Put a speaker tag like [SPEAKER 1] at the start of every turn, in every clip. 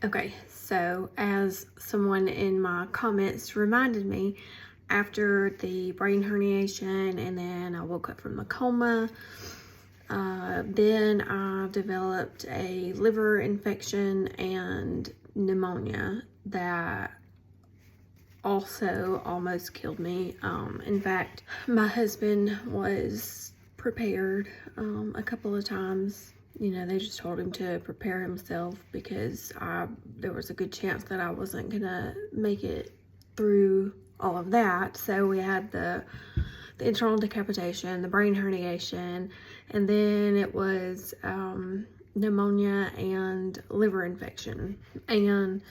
[SPEAKER 1] Okay, so as someone in my comments reminded me, after the brain herniation and then I woke up from the coma, then I developed a liver infection and pneumonia that also almost killed me. In fact, my husband was prepared a couple of times. You know, they just told him to prepare himself because there was a good chance that I wasn't gonna make it through all of that. So we had the internal decapitation, the brain herniation, and then it was pneumonia and liver infection. And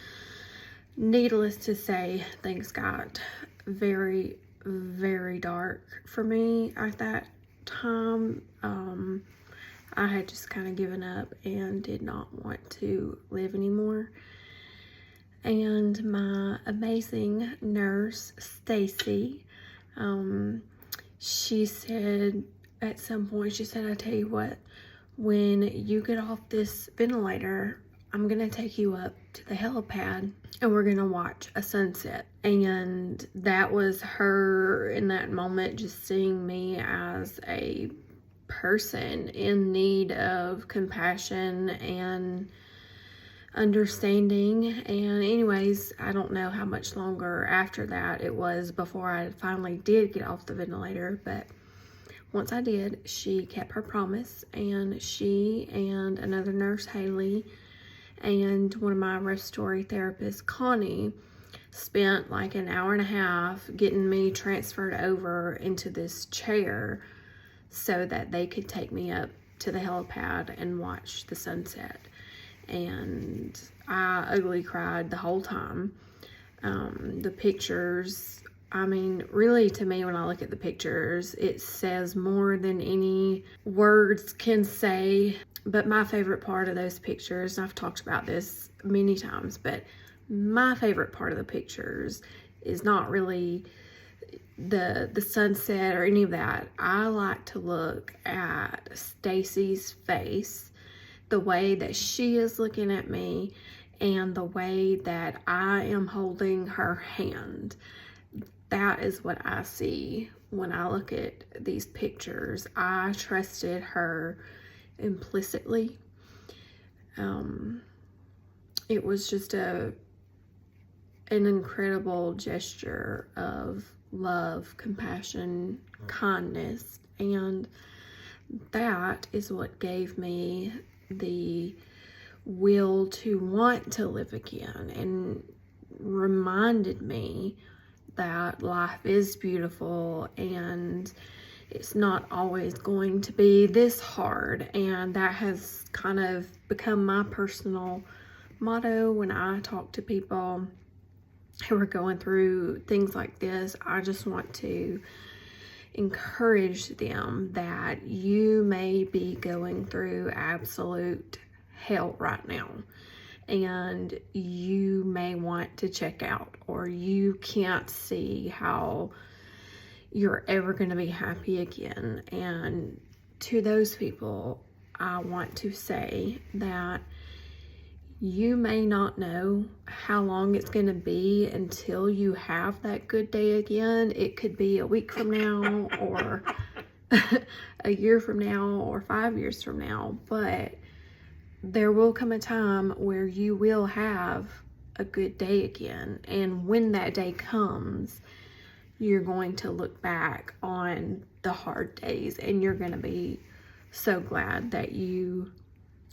[SPEAKER 1] needless to say, things got very, very dark for me at that time. I had just kind of given up and did not want to live anymore. And my amazing nurse, Stacy, she said at some point, she said, I tell you what, when you get off this ventilator, I'm gonna take you up to the helipad and we're gonna watch a sunset. And that was her in that moment, just seeing me as a person in need of compassion and understanding. And anyways, I don't know how much longer after that it was before I finally did get off the ventilator, but once I did, she kept her promise, and she and another nurse, Haley, and one of my respiratory therapists, Connie, spent like an hour and a half getting me transferred over into this chair so that they could take me up to the helipad and watch the sunset. And I ugly cried the whole time. The pictures, I mean, really, to me, when I look at the pictures, it says more than any words can say. But my favorite part of those pictures, and I've talked about this many times, but my favorite part of the pictures is not really the sunset or any of that. I like to look at Stacy's face, the way that she is looking at me, and the way that I am holding her hand. That is what I see when I look at these pictures. I trusted her implicitly. It was just an incredible gesture of love, compassion, kindness, and that is what gave me the will to want to live again and reminded me that life is beautiful and it's not always going to be this hard. And that has kind of become my personal motto when I talk to people who are going through things like this. I just want to encourage them that you may be going through absolute hell right now, and you may want to check out, or you can't see how you're ever going to be happy again. And to those people, I want to say that you may not know how long it's going to be until you have that good day again. It could be a week from now, or a year from now, or 5 years from now, but there will come a time where you will have a good day again. And when that day comes, you're going to look back on the hard days and you're going to be so glad that you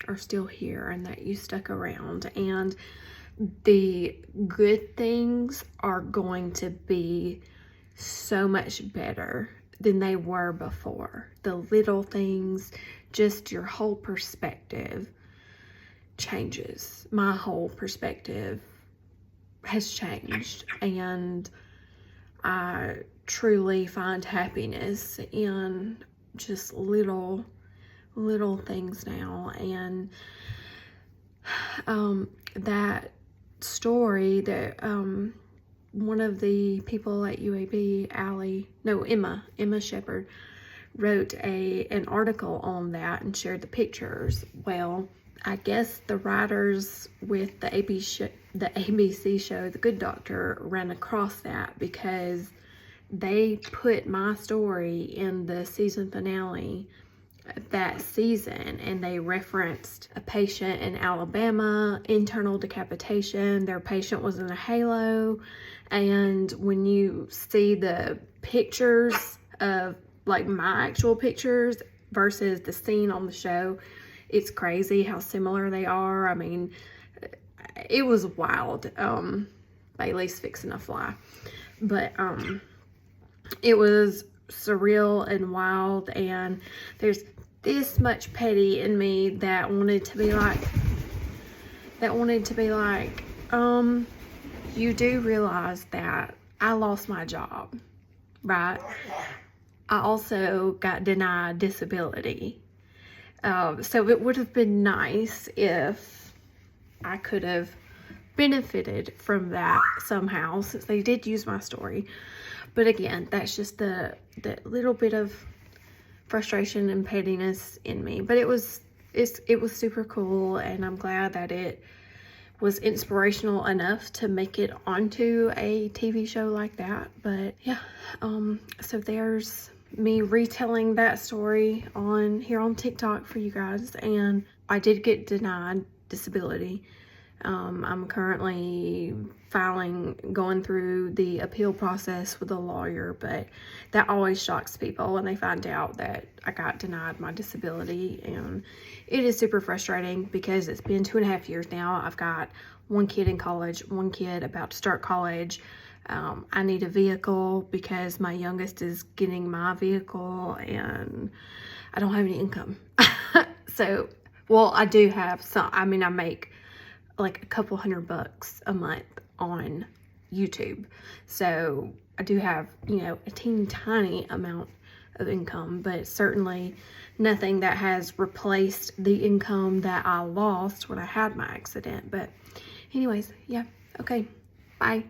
[SPEAKER 1] are still here and that you stuck around. And the good things are going to be so much better than they were before. The little things, just your whole perspective changes. My whole perspective has changed, and I truly find happiness in just little things now. And that story that one of the people at UAB, Emma Shepherd, wrote an article on that and shared the pictures. Well, I guess the writers with the ABC show, The Good Doctor, ran across that because they put my story in the season finale that season, and they referenced a patient in Alabama, internal decapitation. Their patient was in a halo, and when you see the pictures of like my actual pictures versus the scene on the show, it's crazy how similar they are. I mean, it was wild. Bailey's fixing a fly, but it was surreal and wild, and there's this much petty in me that wanted to be like, you do realize that I lost my job, right? I also got denied disability. So it would have been nice if I could have benefited from that somehow, since they did use my story. But again, that's just the little bit of frustration and pettiness in me. But it was super cool, and I'm glad that it was inspirational enough to make it onto a TV show like that. But yeah, so there's me retelling that story here on TikTok for you guys. And I did get denied disability. I'm currently going through the appeal process with a lawyer, but that always shocks people when they find out that I got denied my disability. And it is super frustrating because it's been 2.5 years now. I've got one kid in college, one kid about to start college. I need a vehicle because my youngest is getting my vehicle, and I don't have any income. So, well, I do have some. I mean, I make like a couple $100 a month on YouTube. So I do have, a teeny tiny amount of income, but certainly nothing that has replaced the income that I lost when I had my accident. But anyways, yeah, okay, bye.